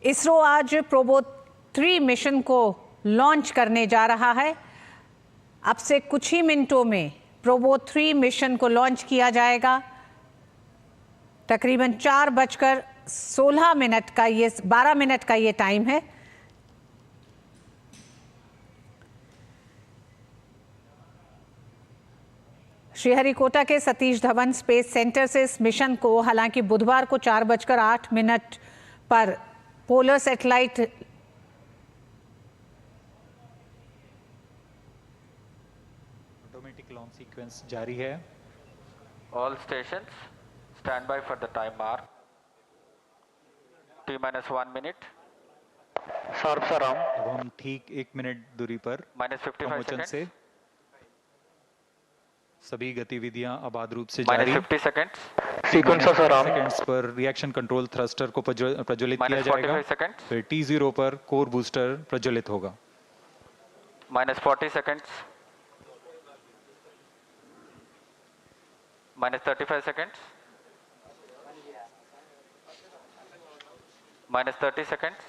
इसरो आज प्रोबो 3 मिशन को लॉन्च करने जा रहा है। अब से कुछ ही मिनटों में प्रोबो 3 मिशन को लॉन्च किया जाएगा। तकरीबन 4:16 का ये 12 मिनट का ये टाइम है। श्रीहरिकोटा के सतीश धवन स्पेस सेंटर से इस मिशन को हालांकि बुधवार को 4:08 पर polar satellite automatic launch sequence जारी है। All stations stand by for the time mark. T-1 minute. Sharp sir, अब हम ठीक 1 मिनट दूरी पर -55 प्रमोचन seconds. से सभी गतिविधियां आबाद रूप से जारी। -50 seconds. sequence sir, सेकंड्स पर रिएक्शन कंट्रोल थ्रस्टर को प्रज्वलित किया जाएगा। -45 seconds. फिर T0 पर कोर बूस्टर प्रज्वलित होगा। -40 seconds. -35 seconds. -30 seconds.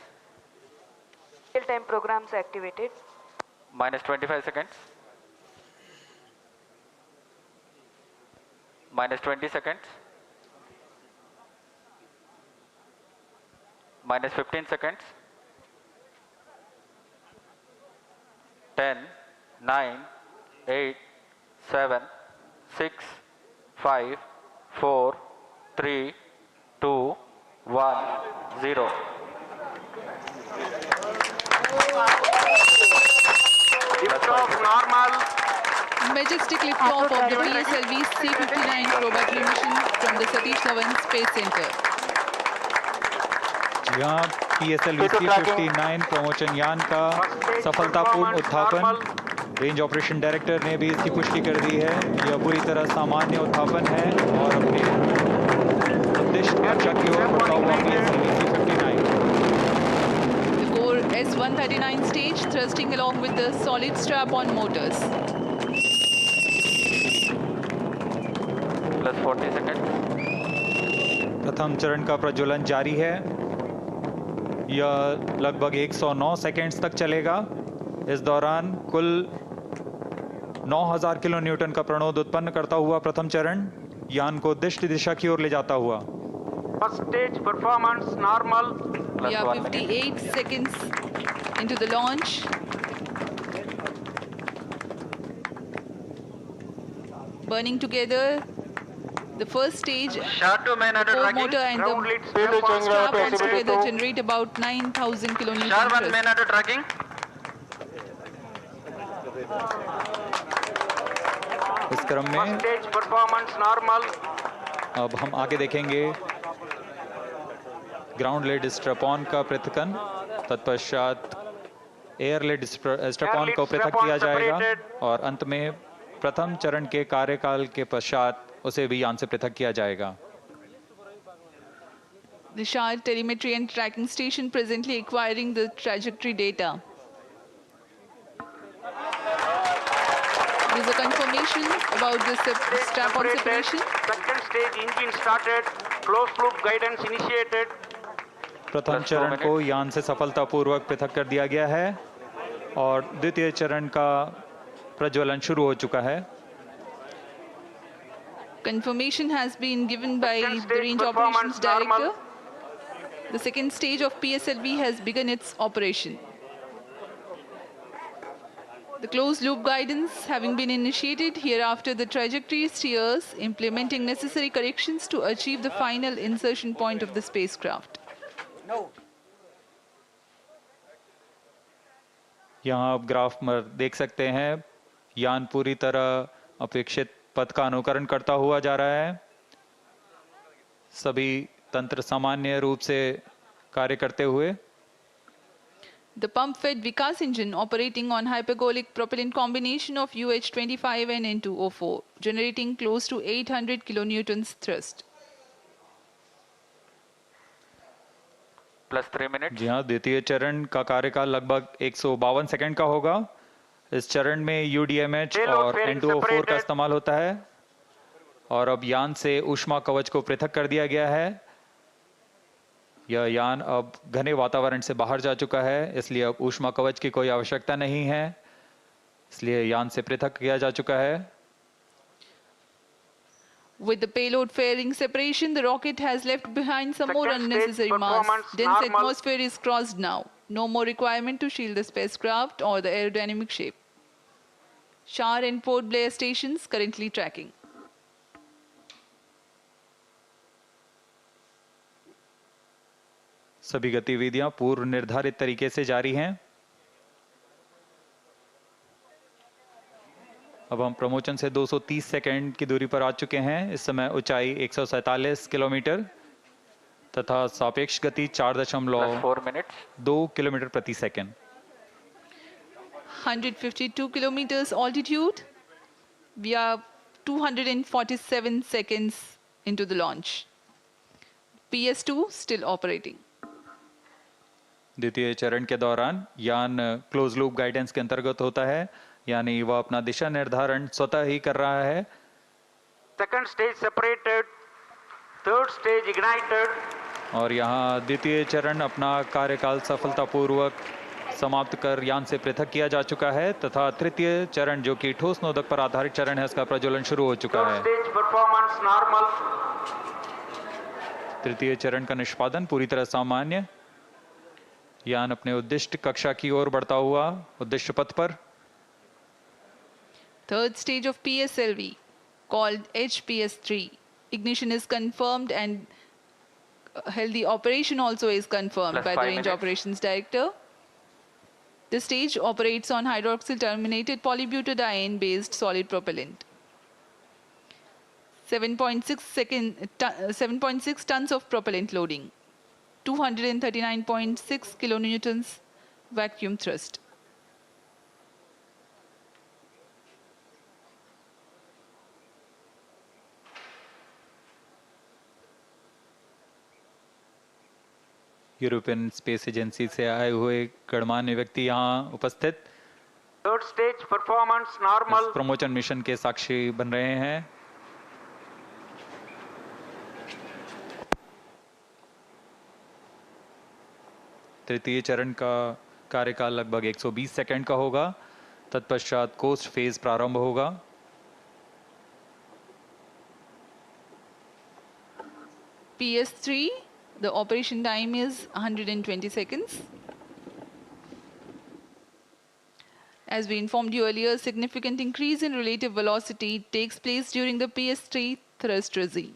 Real-time programs activated. -25 seconds. -20 seconds. -15 seconds. 10, 9, 8, 7, 6, 5, 4, 3, 2, 1, 0. Liftoff normal. Majestic liftoff of the PSLV C-59 probatory mission from the Satish Dhawan Space Center. यहाँ PSLV C-59 प्रमोचन यान का सफलतापूर्ण उत्थापन। Range operation director ने भी इसकी पुष्टि कर दी है। यह पूरी तरह सामान्य उत्थापन है और अपने उद्देश्य रक्षा की ओर बढ़ता हुआ PSLV C-59। The core S-139 stage thrusting along with the solid strap-on motors. +40 seconds. प्रथम चरण का प्रज्वलन जारी है। यह लगभग 109 सेकेंड्स तक चलेगा। इस दौरान कुल 9000 किलो न्यूटन का प्रणोद उत्पन्न करता हुआ प्रथम चरण यान को उद्दिष्ट दिशा की ओर ले जाता हुआ। First stage performance normal. We are 58 seconds into the launch. Burning together the first stage. Short to main order Core tracking. motor and Ground the lead speed strap-ons together generate about 9000 kilonewton Short one thrust. main order tracking. इस क्रम First में stage performance normal. अब हम आगे देखेंगे ground lead strap-on का पृथक्करण। तत्पश्चात एयर लेड स्ट्रैप-ऑन को पृथक किया जाएगा और अंत में प्रथम चरण के कार्यकाल के पश्चात उसे भी यान से पृथक किया जाएगा। The Shard telemetry and tracking station presently acquiring the trajectory data. There is a confirmation about the strap-on separation. Second stage engine started. Closed loop guidance initiated. प्रथम चरण को यान से सफलतापूर्वक पृथक कर दिया गया है और द्वितीय चरण का प्रज्वलन शुरू हो चुका है। Confirmation has been given by the Range Operations Director. The second stage of PSLV has begun its operation. The closed loop guidance having been initiated, hereafter the trajectory steers implementing necessary corrections to achieve the final insertion point of the spacecraft. यहाँ आप graph में देख सकते हैं यान पूरी तरह अपेक्षित पथ का अनुकरण करता हुआ जा रहा है। सभी तंत्र सामान्य रूप से कार्य करते हुए। The pump-fed Vikas engine operating on hypergolic propellant combination of UH-25 and N2O4, generating close to 800 kilonewtons thrust. +3 minutes. जी हाँ, द्वितीय चरण का कार्यकाल लगभग 152 सेकंड का होगा। इस चरण में UDMH और N2O4 का इस्तेमाल होता है और अब यान से ऊष्मा कवच को पृथक कर दिया गया है। यह यान अब घने वातावरण से बाहर जा चुका है, इसलिए अब ऊष्मा कवच की कोई आवश्यकता नहीं है, इसलिए यान से पृथक किया जा चुका है। With the payload fairing separation, the rocket has left behind some more Second stage unnecessary mass. performance Dense normal. atmosphere is crossed now. No more requirement to shield the spacecraft or the aerodynamic shape. Char and Port Blair stations currently tracking. सभी गतिविधियां पूर्व निर्धारित तरीके से जारी हैं। अब हम प्रमोशन से 230 सेकंड की दूरी पर आ चुके हैं। इस समय ऊंचाई 147 किलोमीटर तथा सापेक्ष गति 4 minutes. 4.2 किलोमीटर प्रति second. 152 kilometers altitude. We are 247 seconds into the launch. PS2 still operating. द्वितीय चरण के दौरान यान क्लोज लूप गाइडेंस के अंतर्गत होता है, यानी वह अपना दिशा निर्धारण स्वतः ही कर रहा है। Second stage separated. Third stage ignited. और यहाँ द्वितीय चरण अपना कार्यकाल सफलतापूर्वक समाप्त कर यान से पृथक किया जा चुका है तथा तृतीय चरण जो कि ठोस नोदक पर आधारित चरण है, इसका प्रज्वलन शुरू हो चुका Third है। stage performance normal. तृतीय चरण का निष्पादन पूरी तरह सामान्य। यान अपने उद्दिष्ट कक्षा की ओर बढ़ता हुआ उद्दिष्ट पथ पर। Third stage of PSLV, called HPS3. Ignition is confirmed and healthy operation also is confirmed Plus by the 5 Range minutes. Operations Director. The stage operates on hydroxyl terminated polybutadiene-based solid propellant. 7.6 tons of propellant loading, 239.6 kilonewtons vacuum thrust. European space agency से आए हुए गणमान्य व्यक्ति यहाँ उपस्थित Third stage performance इस normal. Promotion mission के साक्षी बन रहे हैं। तृतीय चरण का कार्यकाल लगभग 120 सेकंड का होगा। तत्पश्चात कोस्ट फेज प्रारंभ होगा। PS3, the operation time is 120 seconds. As we informed you earlier, significant increase in relative velocity takes place during the PS3 thrust regime.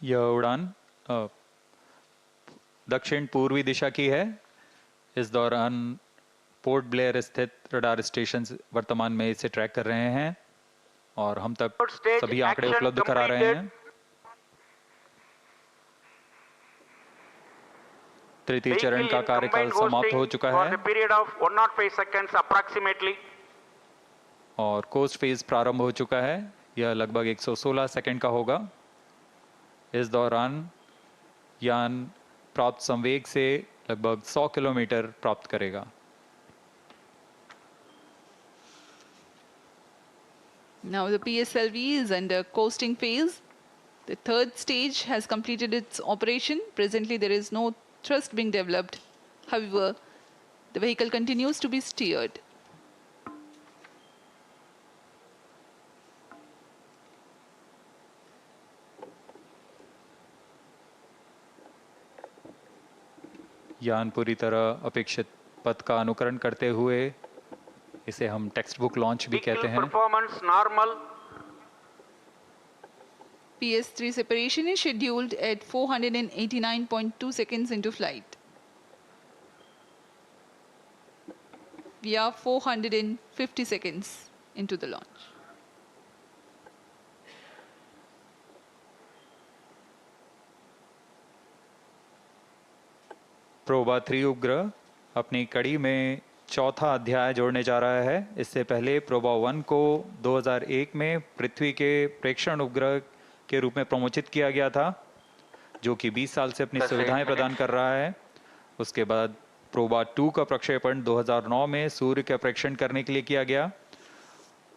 यह उड़ान दक्षिण पूर्वी दिशा की है। इस दौरान पोर्ट ब्लेयर स्थित रडार स्टेशन वर्तमान में इसे ट्रैक कर रहे हैं और हम तक Third stage सभी आंकड़े action उपलब्ध करा रहे completed. हैं। तृतीय चरण Vehicle का in कार्यकाल combined समाप्त हो hosting चुका for है the period of 105 seconds approximately. और कोस्ट फेज प्रारंभ हो चुका है। यह लगभग 116 सेकंड का होगा। इस दौरान यान प्राप्त संवेग से लगभग 100 किलोमीटर प्राप्त करेगा। Now the PSLV is under coasting phase. The third stage has completed its operation. Presently there is no thrust being developed. However, the vehicle continues to be steered. यान पूरी तरह अपेक्षित पथ का अनुकरण करते हुए, इसे हम टेक्स्ट बुक लॉन्च भी कहते Vehicle हैं। performance normal. PS3 separation is scheduled at 489.2 seconds into flight. We are 450 seconds into the launch. PROBA 3 उपग्रह अपनी कड़ी में चौथा अध्याय जोड़ने जा रहा है। इससे पहले प्रोबा 1 को 2001 में पृथ्वी के प्रेक्षण उपग्रह के रूप में प्रमोचित किया गया था, जो कि 20 साल से अपनी 10 सुविधाएं प्रदान minutes. कर रहा है। उसके बाद प्रोबा 2 का प्रक्षेपण 2009 में सूर्य का प्रेक्षण करने के लिए किया गया।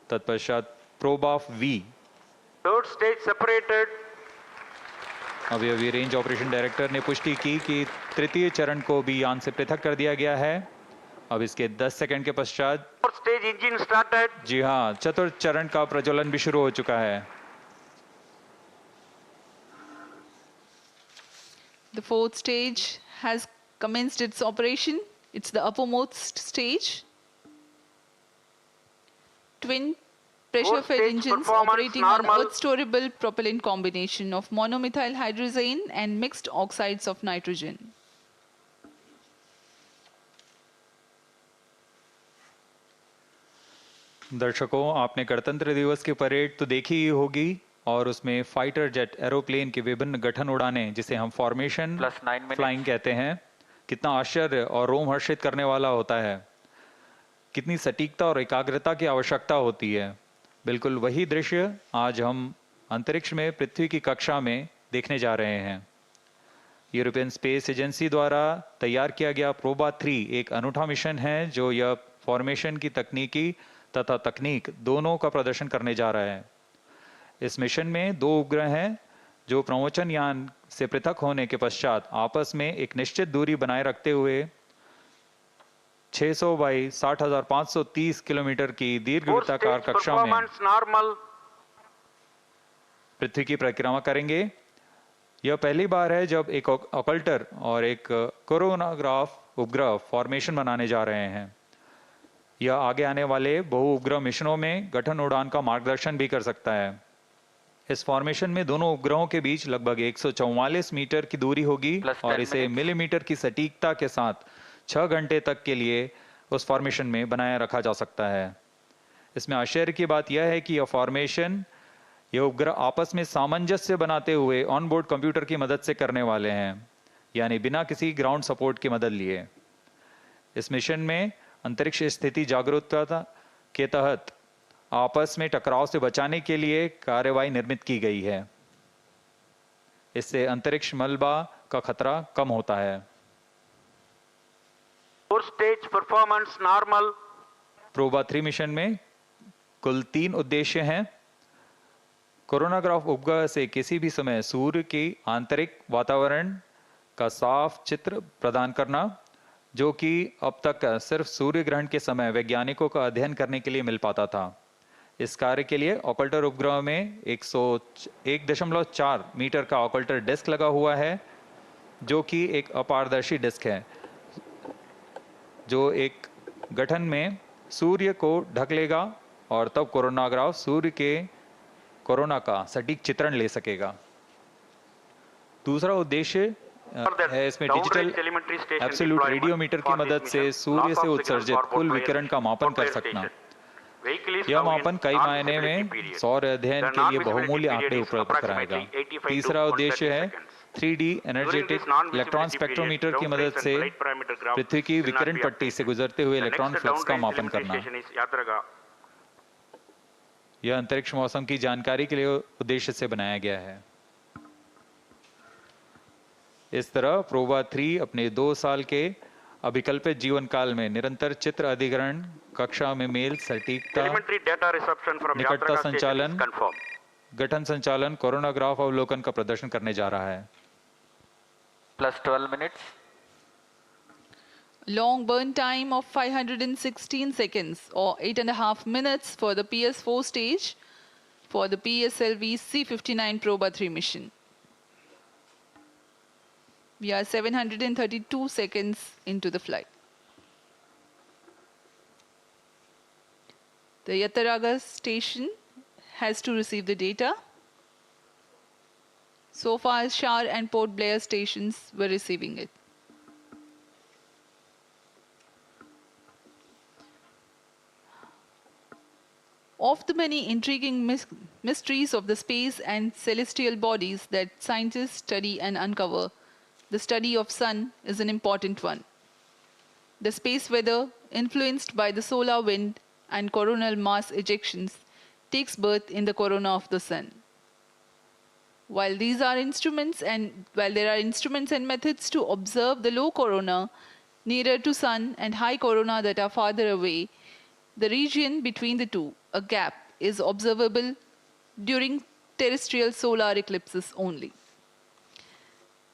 तत्पश्चात Proba V Third stage separated. अभी रेंज ऑपरेशन डायरेक्टर ने पुष्टि की कि तृतीय चरण को भी यान से पृथक कर दिया गया है। अब इसके 10 सेकंड के पश्चात Fourth stage engine started. जी हाँ, चतुर्थ चरण का प्रज्वलन भी शुरू हो चुका है। The fourth stage has commenced its operation. It's the uppermost stage. Twin pressure-fed stage engines performance operating normal. on earth-storable propellant combination of monomethyl hydrazine and mixed oxides of nitrogen. दर्शकों, आपने गणतंत्र दिवस की परेड तो देखी ही होगी और उसमें फाइटर जेट एरोप्लेन के विभिन्न गठन उड़ाने, जिसे हम फॉर्मेशन Plus 9 minutes. फ्लाइंग कहते हैं, कितना आश्चर्य और रोमहर्षित करने वाला होता है। कितनी सटीकता और एकाग्रता की आवश्यकता होती है। बिल्कुल वही दृश्य आज हम अंतरिक्ष में पृथ्वी की कक्षा में देखने जा रहे हैं। यूरोपियन स्पेस एजेंसी द्वारा तैयार किया गया प्रोबा 3 एक अनूठा मिशन है जो यह फॉर्मेशन की तकनीकी तथा तकनीक दोनों का प्रदर्शन करने जा रहा है। इस मिशन में 2 उपग्रह हैं जो प्रमोचन यान से पृथक होने के पश्चात आपस में एक निश्चित दूरी बनाए रखते हुए 600 बाई 60,530 किलोमीटर की दीर्घ Fourth वृत्ताकार stage कक्षा में performance normal. पृथ्वी की परिक्रमा करेंगे। यह पहली बार है जब एक ऑकल्टर और एक कोरोनाग्राफ उपग्रह फॉर्मेशन बनाने जा रहे हैं। यह आगे आने वाले बहु उपग्रह मिशनों में गठन उड़ान का मार्गदर्शन भी कर सकता है। इस फॉर्मेशन में दोनों उपग्रहों के बीच लगभग 144 मीटर की दूरी होगी Plus 10 और इसे minutes. मिलीमीटर की सटीकता के साथ 6 घंटे तक के लिए उस फॉर्मेशन में बनाए रखा जा सकता है। इसमें आश्चर्य की बात यह है कि यह फॉर्मेशन ये उपग्रह आपस में सामंजस्य बनाते हुए ऑन बोर्ड कंप्यूटर की मदद से करने वाले हैं, यानी बिना किसी ग्राउंड सपोर्ट की मदद लिए। इस मिशन में अंतरिक्ष स्थिति जागरूकता के तहत आपस में टकराव से बचाने के लिए कार्यवाही निर्मित की गई है। इससे अंतरिक्ष मलबा का खतरा कम होता है। Fourth stage performance normal. PROBA 3 mission में कुल 3 उद्देश्य हैं। कोरोनाग्राफ उपग्रह से किसी भी समय सूर्य की आंतरिक वातावरण का साफ चित्र प्रदान करना, जो कि अब तक सिर्फ सूर्य ग्रहण के समय वैज्ञानिकों का अध्ययन करने के लिए मिल पाता था। इस कार्य के लिए ऑकल्टर उपग्रह में 1.4 मीटर का ऑकल्टर डिस्क लगा हुआ है, जो कि एक अपारदर्शी डिस्क है जो एक गठन में सूर्य को ढक लेगा और तब कोरोनाग्राफ सूर्य के कोरोना का सटीक चित्रण ले सकेगा। दूसरा उद्देश्य है इसमें डिजिटल एब्सोल्यूट रेडियोमीटर की मदद से सूर्य से उत्सर्जित कुल विकिरण का मापन कर सकना। यह मापन कई मायने में सौर अध्ययन के लिए बहुमूल्य आंकड़े उपलब्ध कराएगा। तीसरा उद्देश्य है 3D एनर्जेटिक इलेक्ट्रॉन स्पेक्ट्रोमीटर की मदद से पृथ्वी की विकिरण पट्टी से गुजरते हुए इलेक्ट्रॉन फ्लक्स का मापन करना। यह अंतरिक्ष मौसम की जानकारी के लिए उद्देश्य से बनाया गया है। इस तरह प्रोबा 3 अपने 2 साल के अभिकल्पित जीवन काल में निरंतर चित्र अधिग्रहण, कक्षा में मेल, सटीकता, निकटता संचालन, गठन संचालन, कोरोनाग्राफ अवलोकन का प्रदर्शन करने जा रहा है। Plus 12 minutes. Long burn time of 516 seconds or 8.5 minutes for the PS4 stage for the PSLV C-59 Proba 3 mission. We are 732 seconds into the flight. The Yataraga station has to receive the data. So far, Shar and Port Blair stations were receiving it. Of the many intriguing mysteries of the space and celestial bodies that scientists study and uncover, the study of sun is an important one. The space weather, influenced by the solar wind and coronal mass ejections, takes birth in the corona of the sun. While there are instruments and methods to observe the low corona nearer to sun and high corona that are farther away, the region between the two, a gap, is observable during terrestrial solar eclipses only.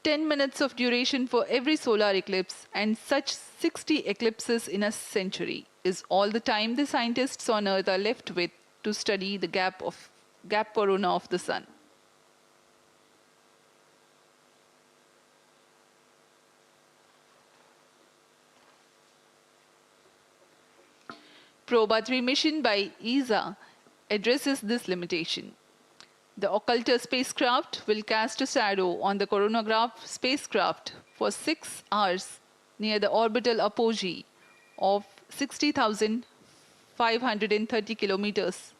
10 minutes of duration for every solar eclipse and such 60 eclipses in a century is all the time the scientists on Earth are left with to study the gap corona of the sun. Proba 3 mission by ESA addresses this limitation. The Occulter spacecraft will cast a shadow on the coronagraph spacecraft for 6 hours near the orbital apogee of 60,530 kilometers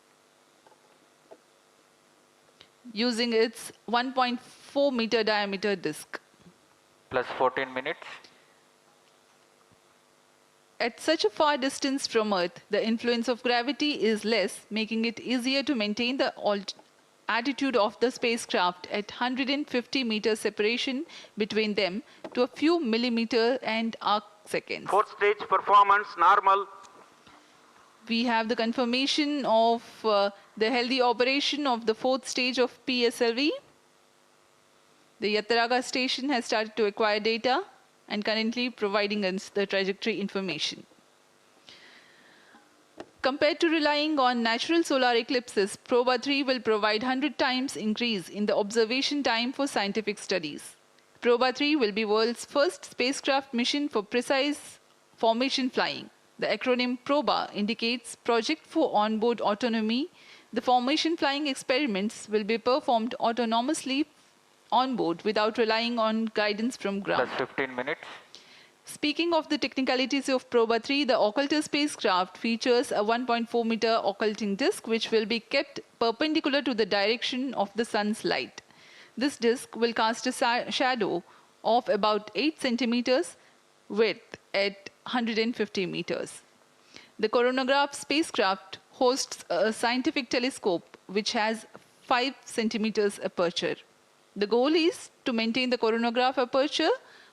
using its 1.4 meter diameter disk. Plus 14 minutes. At such a far distance from Earth, the influence of gravity is less, making it easier to maintain the attitude of the spacecraft at 150 meter separation between them to a few millimeter and arc seconds. Fourth stage performance normal. We have the confirmation of the healthy operation of the fourth stage of PSLV. The Yataraga station has started to acquire data and currently providing us the trajectory information. Compared to relying on natural solar eclipses, Proba 3 will provide 100 times increase in the observation time for scientific studies. Proba 3 will be world's first spacecraft mission for precise formation flying. The acronym PROBA indicates Project for Onboard Autonomy. The formation flying experiments will be performed autonomously on board without relying on guidance from ground. Plus 15 minutes. Speaking of the technicalities of Proba 3, the Occulter spacecraft features a 1.4 meter occulting disk which will be kept perpendicular to the direction of the sun's light. This disk will cast a shadow of about 8 centimeters width at 150 meters. The coronagraph spacecraft hosts a scientific telescope which has 5 centimeters aperture. The goal is to maintain the coronagraph aperture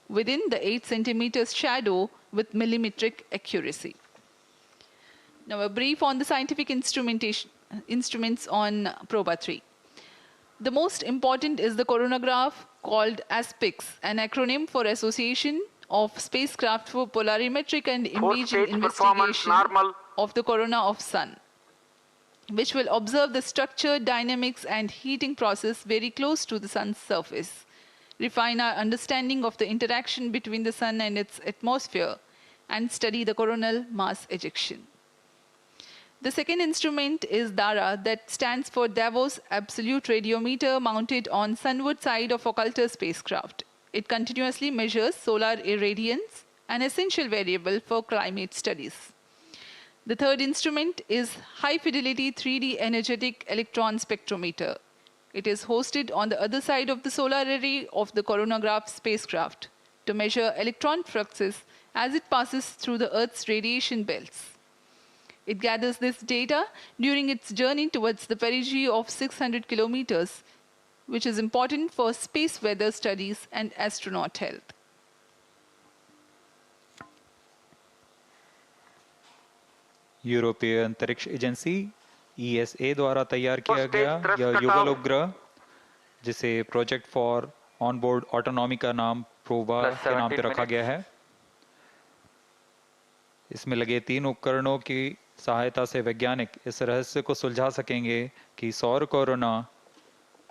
within the 8 centimeters shadow with millimetric accuracy. Now a brief on the scientific instruments on Proba 3. The most important is the coronagraph called ASPIX, an acronym for Association of Spacecraft for Polarimetric and Imaging Investigation of the Corona of Sun, which will observe the structure, dynamics, and heating process very close to the sun's surface, refine our understanding of the interaction between the sun and its atmosphere, and study the coronal mass ejection. The second instrument is DARA, that stands for Davos Absolute Radiometer, mounted on sunward side of Occulter spacecraft. It continuously measures solar irradiance, an essential variable for climate studies. The third instrument is high-fidelity 3D energetic electron spectrometer. It is hosted on the other side of the solar array of the coronagraph spacecraft to measure electron fluxes as it passes through the Earth's radiation belts. It gathers this data during its journey towards the perigee of 600 kilometers, which is important for space weather studies and astronaut health. यूरोपीय अंतरिक्ष agency ESA द्वारा तैयार किया गया यह युगल उपग्रह, जिसे प्रोजेक्ट फॉर ऑनबोर्ड ऑटोनॉमी का नाम प्रोबा के नाम पे रखा गया है। इसमें लगे 3 उपकरणों की सहायता से वैज्ञानिक इस रहस्य को सुलझा सकेंगे कि सौर कोरोना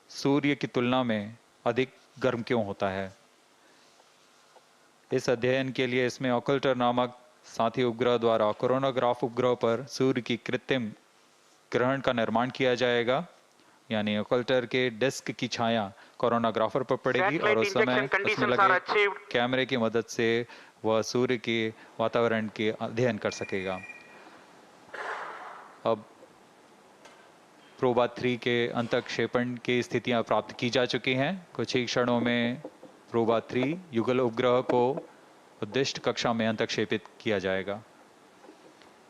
सूर्य की तुलना में अधिक गर्म क्यों होता है। इस अध्ययन के लिए इसमें ऑकल्टर नामक साथी उपग्रह द्वारा कोरोनाग्राफ उपग्रह पर सूर्य की कृत्रिम ग्रहण का निर्माण किया जाएगा, यानी ऑकल्टर के डिस्क की छाया कोरोनाग्राफर पर पड़ेगी और उस समय उसमें लगे कैमरे की मदद से वह सूर्य के वातावरण के अध्ययन कर सकेगा। अब प्रोबा 3 के अंतःक्षेपण की स्थितियां प्राप्त की जा चुकी हैं। कुछ ही क्षणों में प्रोबा 3 युगल उपग्रह को उद्दिष्ट कक्षा में अंतःक्षेपित किया जाएगा।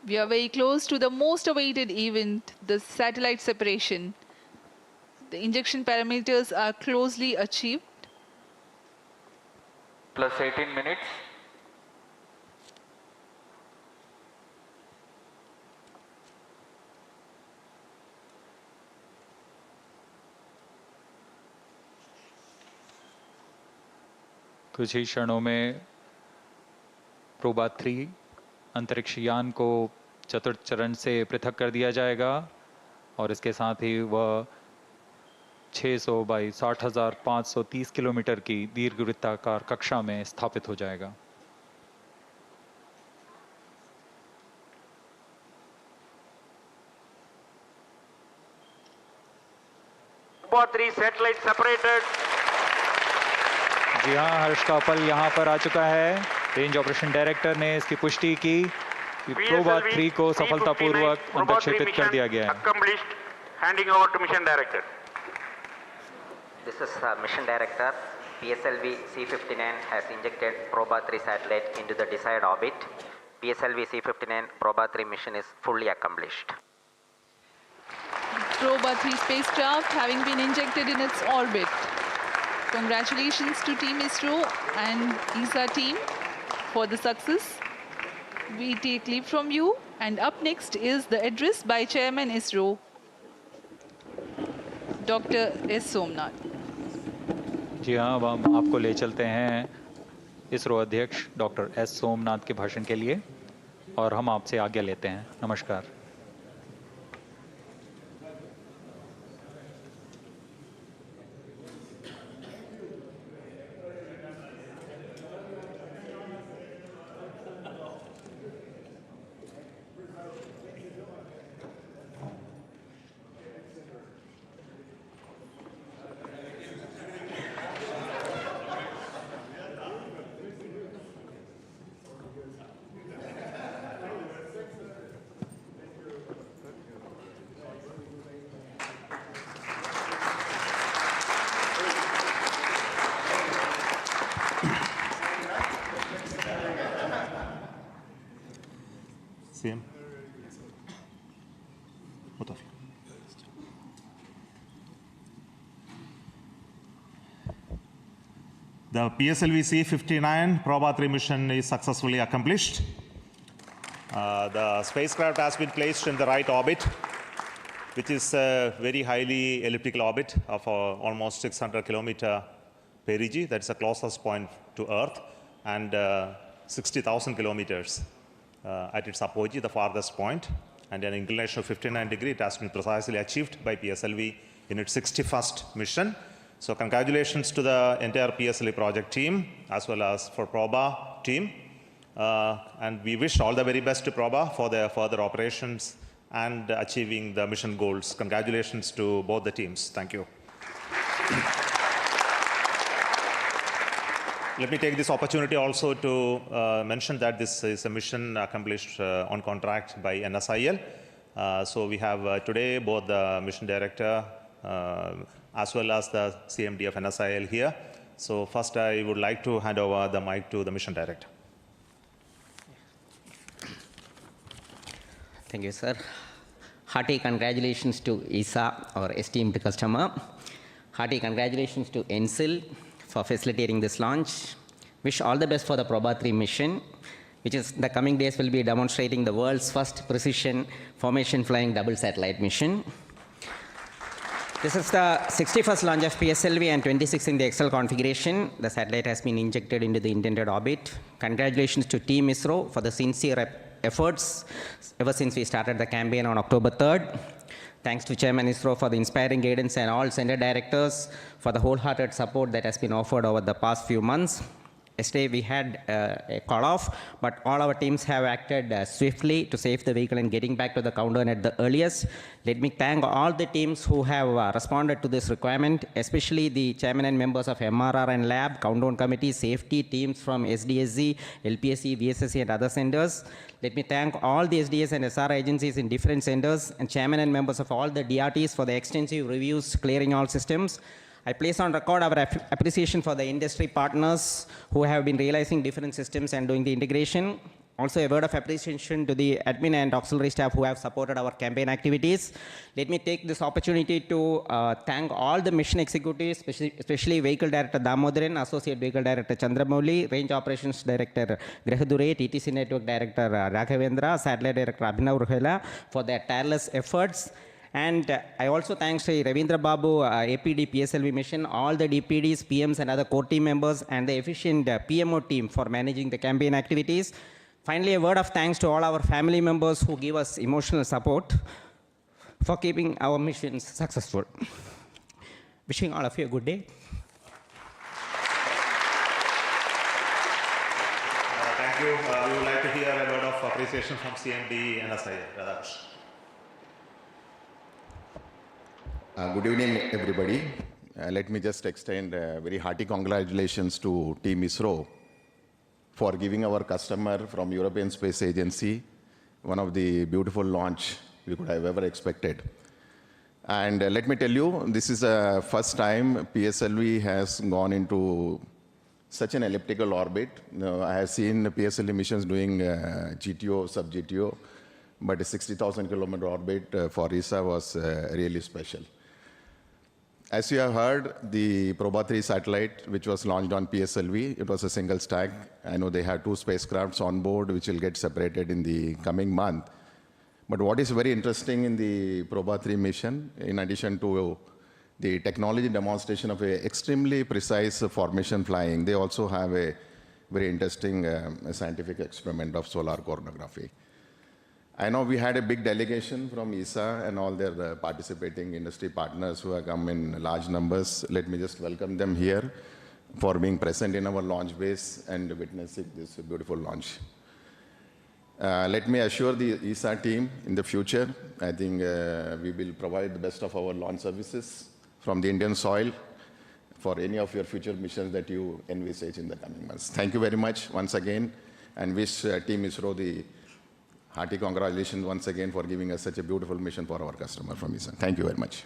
We are very close to the most awaited event, the satellite separation. The injection parameters are closely achieved. Plus 18 minutes. कुछ ही क्षणों में प्रोबा 3 अंतरिक्ष यान को चतुर्थ चरण से पृथक कर दिया जाएगा और इसके साथ ही वह 600 बाई 60,530 किलोमीटर की दीर्घवृत्ताकार कक्षा में स्थापित हो जाएगा। Proba 3 satellite separated. जी हाँ, हर्ष का पल यहाँ पर आ चुका है। रेंज ऑपरेशन डायरेक्टर ने इसकी पुष्टि की कि प्रोबा 3 को सफलतापूर्वक अंतक्षेपित कर दिया गया है। Accomplished. Handing over to mission director. This is mission director. PSLV C-59 has injected Proba 3 satellite into the desired orbit. PSLV C-59 Proba 3 mission is fully accomplished. Proba 3 spacecraft having been injected in its orbit. Congratulations to Team ISRO and ESA team for the success. We take leave from you, and up next is the address by Chairman ISRO, Dr. S. Somnath. जी हाँ, अब हम आपको ले चलते हैं इसरो अध्यक्ष doctor S Somnath के भाषण के लिए और हम आपसे आज्ञा लेते हैं। नमस्कार। Same. Both of you. The PSLV C-59 Proba 3 mission is successfully accomplished. The spacecraft has been placed in the right orbit, which is a very highly elliptical orbit of almost 600 kilometer perigee. That's the closest point to Earth, and 60,000 kilometers at its apogee, the farthest point, and an inclination of 59 degrees. It has been precisely achieved by PSLV in its 61st mission. So congratulations to the entire PSLV project team as well as for Proba team. And we wish all the very best to Proba for their further operations and achieving the mission goals. Congratulations to both the teams. Thank you. Let me take this opportunity also to mention that this is a mission accomplished on contract by NSIL. So we have today both the mission director as well as the CMD of NSIL here. So first I would like to hand over the mic to the mission director. Thank you, sir. Hearty congratulations to ESA, our esteemed customer. Hearty congratulations to ENSIL for facilitating this launch. Wish all the best for the Proba 3 mission, which is the coming days will be demonstrating the world's first precision formation flying double satellite mission. This is the 61st launch of PSLV and 26th in the XL configuration. The satellite has been injected into the intended orbit. Congratulations to Team ISRO for the sincere efforts ever since we started the campaign on October 3rd. Thanks to Chairman ISRO for the inspiring guidance and all center directors for the wholehearted support that has been offered over the past few months. Yesterday we had a call-off, but all our teams have acted swiftly to save the vehicle and getting back to the countdown at the earliest. Let me thank all the teams who have responded to this requirement, especially the chairman and members of MRR and lab, countdown committee, safety teams from SDSZ, LPSC, VSSC and other centers. Let me thank all the SDS and SR agencies in different centers and chairman and members of all the DRTs for the extensive reviews clearing all systems. I place on record our appreciation for the industry partners who have been realizing different systems and doing the integration. Also, a word of appreciation to the admin and auxiliary staff who have supported our campaign activities. Let me take this opportunity to thank all the mission executives, especially Vehicle Director Damodaran, Associate Vehicle Director Chandramouli, Range Operations Director Grihadure, TTC Network Director Raghavendra, Satellite Director Abhinav Ruhela for their tireless efforts. And I also thank Sri Ravindra Babu, APD PSLV mission, all the DPDs, PMs and other core team members and the efficient PMO team for managing the campaign activities. Finally, a word of thanks to all our family members who give us emotional support for keeping our missions successful. Wishing all of you a good day. Thank you. We would like to hear a word of appreciation from CMD NSI. Radhakrishnan. Good evening, everybody. Let me just extend very hearty congratulations to Team ISRO for giving our customer from European Space Agency one of the beautiful launch we could have ever expected. And let me tell you, this is the first time PSLV has gone into such an elliptical orbit. I have seen PSLV missions doing GTO, sub-GTO, but a 60,000 kilometer orbit for ESA was really special. As you have heard, the Proba 3 satellite, which was launched on PSLV, it was a single stack. I know they have 2 spacecrafts on board, which will get separated in the coming month. But what is very interesting in the Proba 3 mission, in addition to the technology demonstration of an extremely precise formation flying, they also have a very interesting scientific experiment of solar coronagraphy. I know we had a big delegation from ESA and all their participating industry partners who have come in large numbers. Let me just welcome them here for being present in our launch base and witnessing this beautiful launch. Let me assure the ESA team in the future, I think we will provide the best of our launch services from the Indian soil for any of your future missions that you envisage in the coming months. Thank you very much once again, and wish Team ISRO the hearty congratulations once again for giving us such a beautiful mission for our customer from ESA. Thank you very much.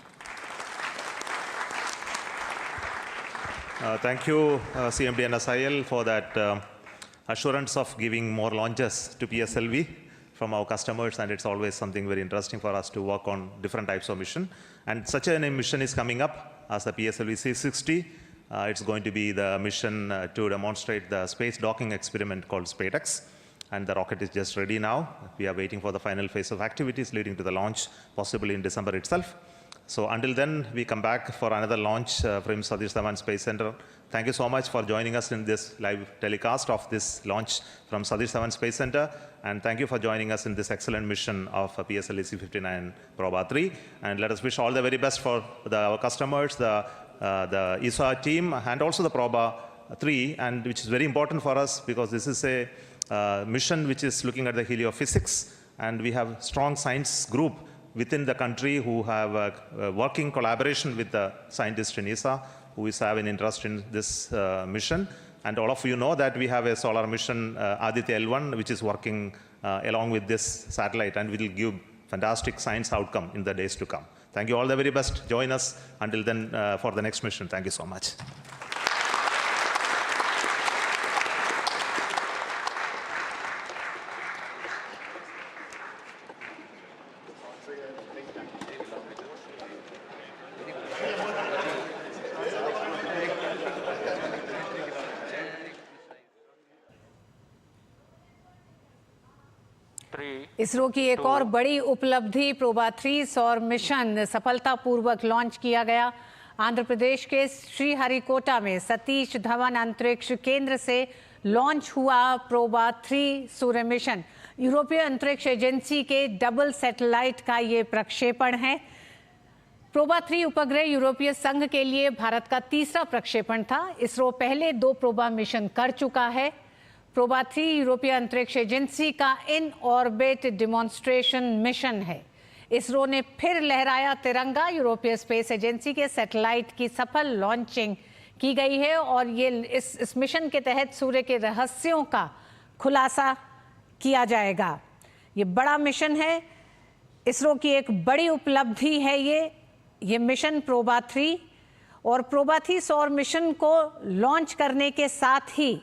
Thank you, CMD NSIL, for that assurance of giving more launches to PSLV from our customers, and it's always something very interesting for us to work on different types of mission. And such a mission is coming up as the PSLV C60. It's going to be the mission to demonstrate the space docking experiment called SpaceX. And the rocket is just ready now. We are waiting for the final phase of activities leading to the launch, possibly in December itself. So until then, we come back for another launch from Satish Dhawan Space Center. Thank you so much for joining us in this live telecast of this launch from Satish Dhawan Space Center. And thank you for joining us in this excellent mission of PSLV C59 Proba 3. And let us wish all the very best for our customers, the ESA team, and also the Proba 3, and which is very important for us because this is a mission which is looking at the heliophysics, and we have strong science group within the country who have working collaboration with the scientists in ESA who is have an interest in this mission. And all of you know that we have a solar mission, Aditya L1, which is working along with this satellite, and will give fantastic science outcome in the days to come. Thank you all the very best. Join us until then for the next mission. Thank you so much. ISRO की एक और बड़ी उपलब्धि PROBA 3 सौर mission सफलतापूर्वक launch किया गया। आंध्र प्रदेश के श्रीहरिकोटा में सतीश धवन अंतरिक्ष केंद्र से लॉन्च हुआ प्रोबा 3 सूर्य मिशन। यूरोपीय अंतरिक्ष एजेंसी के डबल सैटेलाइट का ये प्रक्षेपण है। प्रोबा 3 उपग्रह यूरोपीय संघ के लिए भारत का तीसरा प्रक्षेपण था। इसरो पहले 2 प्रोबा मिशन कर चुका है। प्रोबा 3 यूरोपीय अंतरिक्ष एजेंसी का इन ऑर्बिट डिमॉन्स्ट्रेशन मिशन है। इसरो ने फिर लहराया तिरंगा। यूरोपीय स्पेस एजेंसी के सैटेलाइट की सफल लॉन्चिंग की गई है और ये इस मिशन के तहत सूर्य के रहस्यों का खुलासा किया जाएगा। ये बड़ा मिशन है, इसरो की एक बड़ी उपलब्धि है ये मिशन प्रोबा 3। और प्रोबा 3 सौर मिशन को लॉन्च करने के साथ ही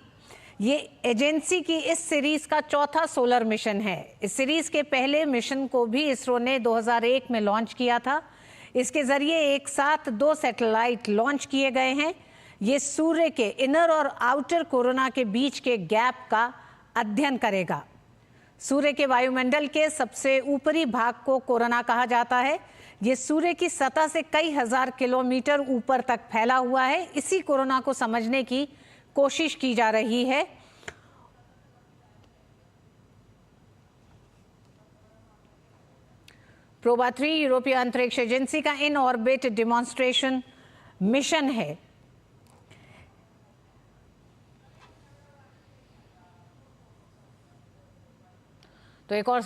ये एजेंसी की इस सीरीज का चौथा सोलर मिशन है। इस सीरीज के पहले मिशन को भी इसरो ने 2001 में लॉन्च किया था। इसके जरिए एक साथ 2 सैटेलाइट लॉन्च किए गए हैं। ये सूर्य के इनर और आउटर कोरोना के बीच के गैप का अध्ययन करेगा। सूर्य के वायुमंडल के सबसे ऊपरी भाग को कोरोना कहा जाता है। ये सूर्य की सतह से कई हजार किलोमीटर ऊपर तक फैला हुआ है। इसी कोरोना को समझने की कोशिश की जा रही है। प्रोबा 3 यूरोपीय अंतरिक्ष एजेंसी का इन ऑर्बिट डिमॉन्स्ट्रेशन मिशन है। तो एक और